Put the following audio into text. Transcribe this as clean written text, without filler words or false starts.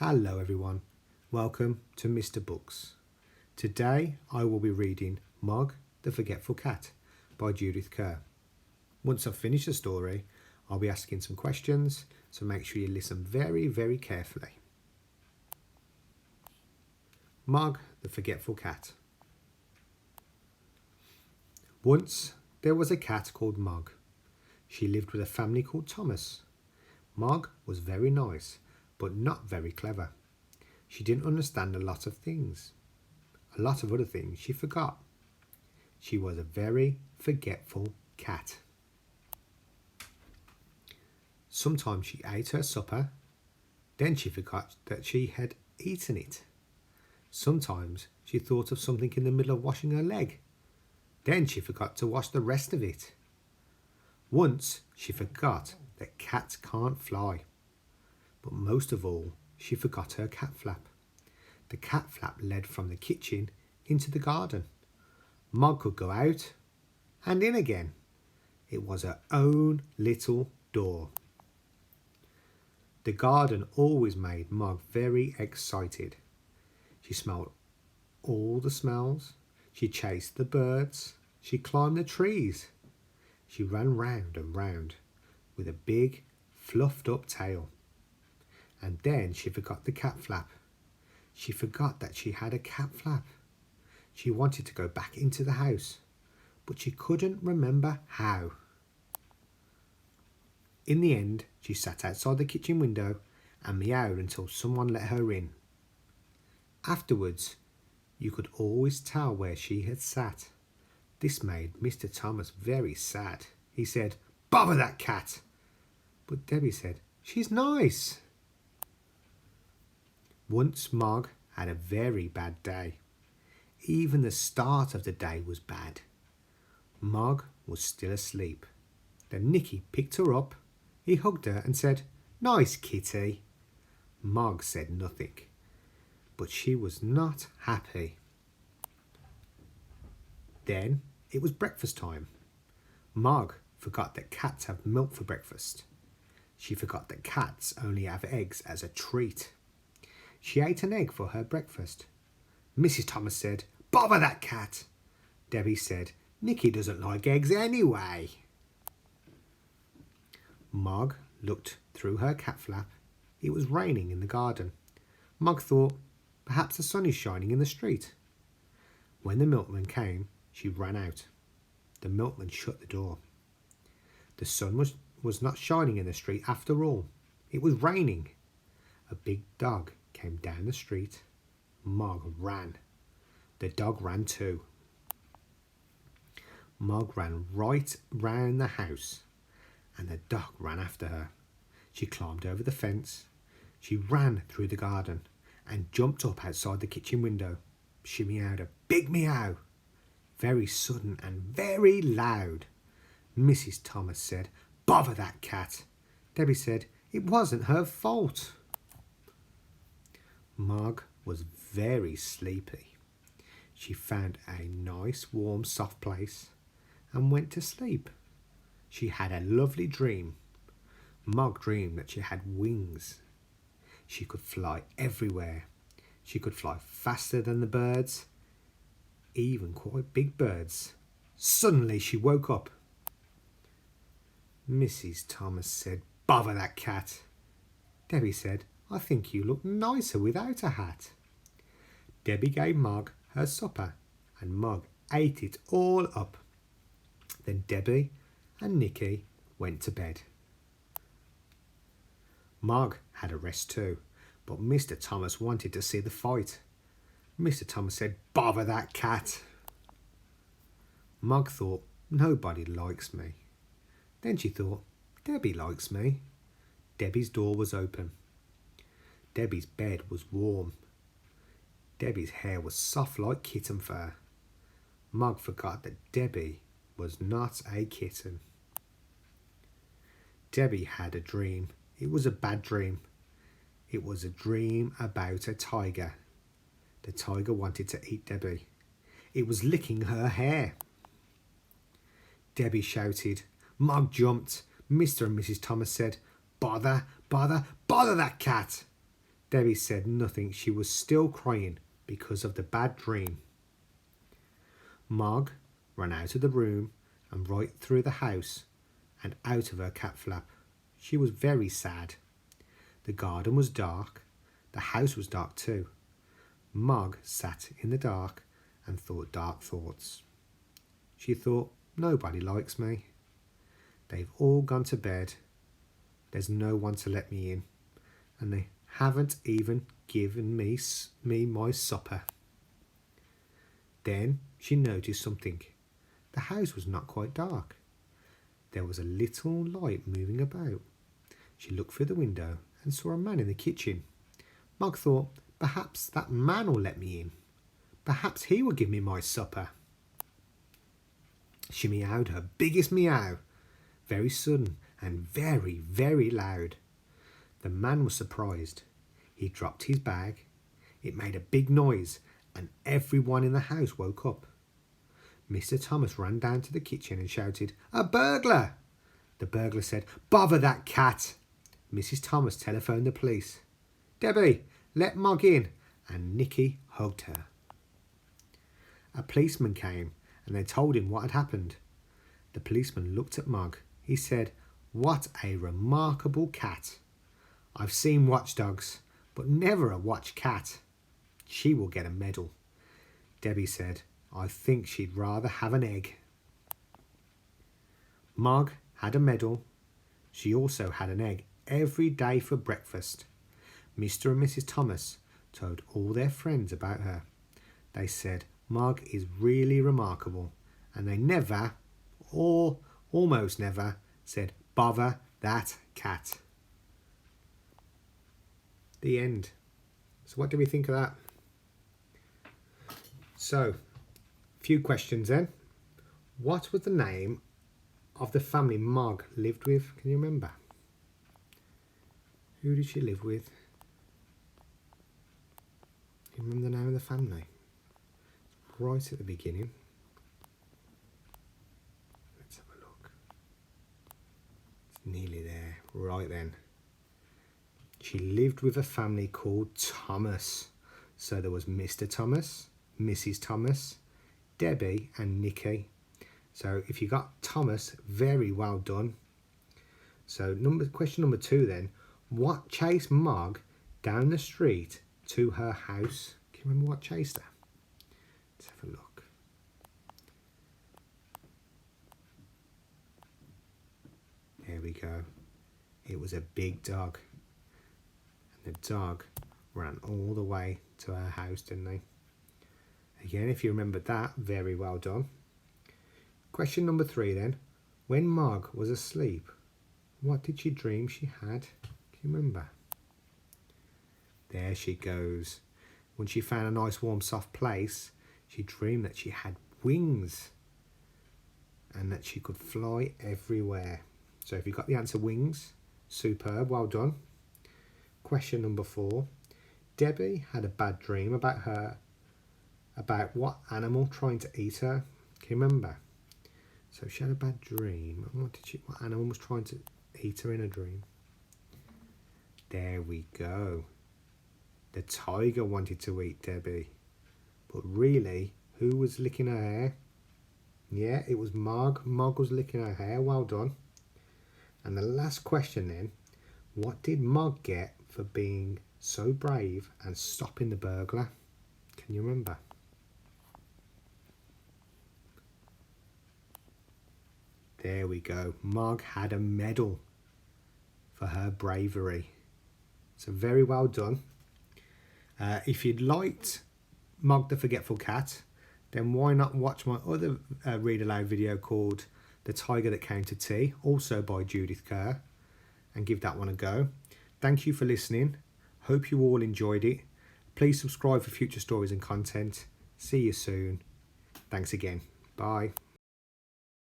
Hello everyone, welcome to Mr. Books. Today I will be reading MOG The Forgetful Cat by Judith Kerr. Once I've finished the story, I'll be asking some questions, so make sure you listen very carefully. MOG The Forgetful Cat. Once there was a cat called Mog. She lived with a family called Thomas. Mog was very nice, but not very clever. She didn't understand a lot of things. A lot of other things she forgot. She was a very forgetful cat. Sometimes she ate her supper, then she forgot that she had eaten it. Sometimes she thought of something in the middle of washing her leg, then she forgot to wash the rest of it. Once she forgot that cats can't fly. But most of all, she forgot her cat flap. The cat flap led from the kitchen into the garden. Mog could go out and in again. It was her own little door. The garden always made Mog very excited. She smelled all the smells. She chased the birds. She climbed the trees. She ran round and round with a big, fluffed up tail. And then she forgot the cat flap. She forgot that she had a cat flap. She wanted to go back into the house, but she couldn't remember how. In the end, she sat outside the kitchen window and meowed until someone let her in. Afterwards, you could always tell where she had sat. This made Mr. Thomas very sad. He said, "Bother that cat!" But Debbie said, "She's nice." Once Mog had a very bad day. Even the start of the day was bad. Mog was still asleep. Then Nicky picked her up. He hugged her and said, "Nice kitty." Mog said nothing, but she was not happy. Then it was breakfast time. Mog forgot that cats have milk for breakfast. She forgot that cats only have eggs as a treat. She ate an egg for her breakfast. Mrs. Thomas said, "Bother that cat." Debbie said, "Nicky doesn't like eggs anyway." Mog looked through her cat flap. It was raining in the garden. Mog thought, perhaps the sun is shining in the street. When the milkman came, she ran out. The milkman shut the door. The sun was not shining in the street after all. It was raining. A big dog came down the street. Mog ran. The dog ran too. Mog ran right round the house, and the dog ran after her. She climbed over the fence. She ran through the garden and jumped up outside the kitchen window. She meowed a big meow, very sudden and very loud. Mrs. Thomas said, "Bother that cat." Debbie said, "It wasn't her fault." Mog was very sleepy. She found a nice, warm, soft place and went to sleep. She had a lovely dream. Mog dreamed that she had wings. She could fly everywhere. She could fly faster than the birds, even quite big birds. Suddenly she woke up. Mrs. Thomas said, "Bother that cat." Debbie said, "I think you look nicer without a hat." Debbie gave Mog her supper, and Mog ate it all up. Then Debbie and Nicky went to bed. Mog had a rest too, but Mr. Thomas wanted to see the fight. Mr. Thomas said, "Bother that cat." Mog thought, "Nobody likes me." Then she thought, "Debbie likes me." Debbie's door was open. Debbie's bed was warm. Debbie's hair was soft like kitten fur. Mog forgot that Debbie was not a kitten. Debbie had a dream. It was a bad dream. It was a dream about a tiger. The tiger wanted to eat Debbie. It was licking her hair. Debbie shouted. Mog jumped. Mr. and Mrs. Thomas said, "Bother, bother, bother that cat." Debbie said nothing. She was still crying because of the bad dream. Mog ran out of the room and right through the house and out of her cat flap. She was very sad. The garden was dark. The house was dark too. Mog sat in the dark and thought dark thoughts. She thought, nobody likes me. They've all gone to bed. There's no one to let me in. And they haven't even given me my supper. Then she noticed something. The house was not quite dark. There was a little light moving about. She looked through the window and saw a man in the kitchen. Mog thought, perhaps that man will let me in. Perhaps he will give me my supper. She meowed her biggest meow, very sudden and very, very loud. The man was surprised. He dropped his bag. It made a big noise and everyone in the house woke up. Mr. Thomas ran down to the kitchen and shouted, "A burglar!" The burglar said, "Bother that cat!" Mrs. Thomas telephoned the police. "Debbie, let Mog in," and Nicky hugged her. A policeman came and they told him what had happened. The policeman looked at Mog. He said, "What a remarkable cat. I've seen watchdogs, but never a watch cat. She will get a medal." Debbie said, "I think she'd rather have an egg." Mog had a medal. She also had an egg every day for breakfast. Mr. and Mrs. Thomas told all their friends about her. They said, "Mog is really remarkable," and they never, or almost never, said, "Bother that cat." The end. So what do we think of that? So, few questions then. What was the name of the family Mog lived with? Can you remember? Who did she live with? Can you remember the name of the family? It's right at the beginning. Let's have a look. It's nearly there. Right then. She lived with a family called Thomas. So there was Mr. Thomas, Mrs. Thomas, Debbie and Nicky. So if you got Thomas, very well done. So question number 2 then. What chased Mog down the street to her house? Can you remember what chased her? Let's have a look. There we go. It was a big dog. And the dog ran all the way to her house, didn't they? Again, if you remembered that, very well done. Question number 3 then. When Mog was asleep, what did she dream she had? Can you remember? There she goes. When she found a nice warm soft place, she dreamed that she had wings and that she could fly everywhere. So if you got the answer wings, superb, well done. Question number 4. Debbie had a bad dream about what animal trying to eat her. Can you remember? So she had a bad dream. What animal was trying to eat her in a dream? There we go. The tiger wanted to eat Debbie. But really, who was licking her hair? Yeah, it was Mog. Mog was licking her hair. Well done. And the last question then. What did Mog get for being so brave and stopping the burglar? Can you remember? There we go. Mog had a medal for her bravery. So very well done. If you'd liked Mog the Forgetful Cat, then why not watch my other read aloud video called The Tiger That Came to Tea, also by Judith Kerr, and give that one a go. Thank you for listening. Hope you all enjoyed it. Please subscribe for future stories and content. See you soon. Thanks again. Bye.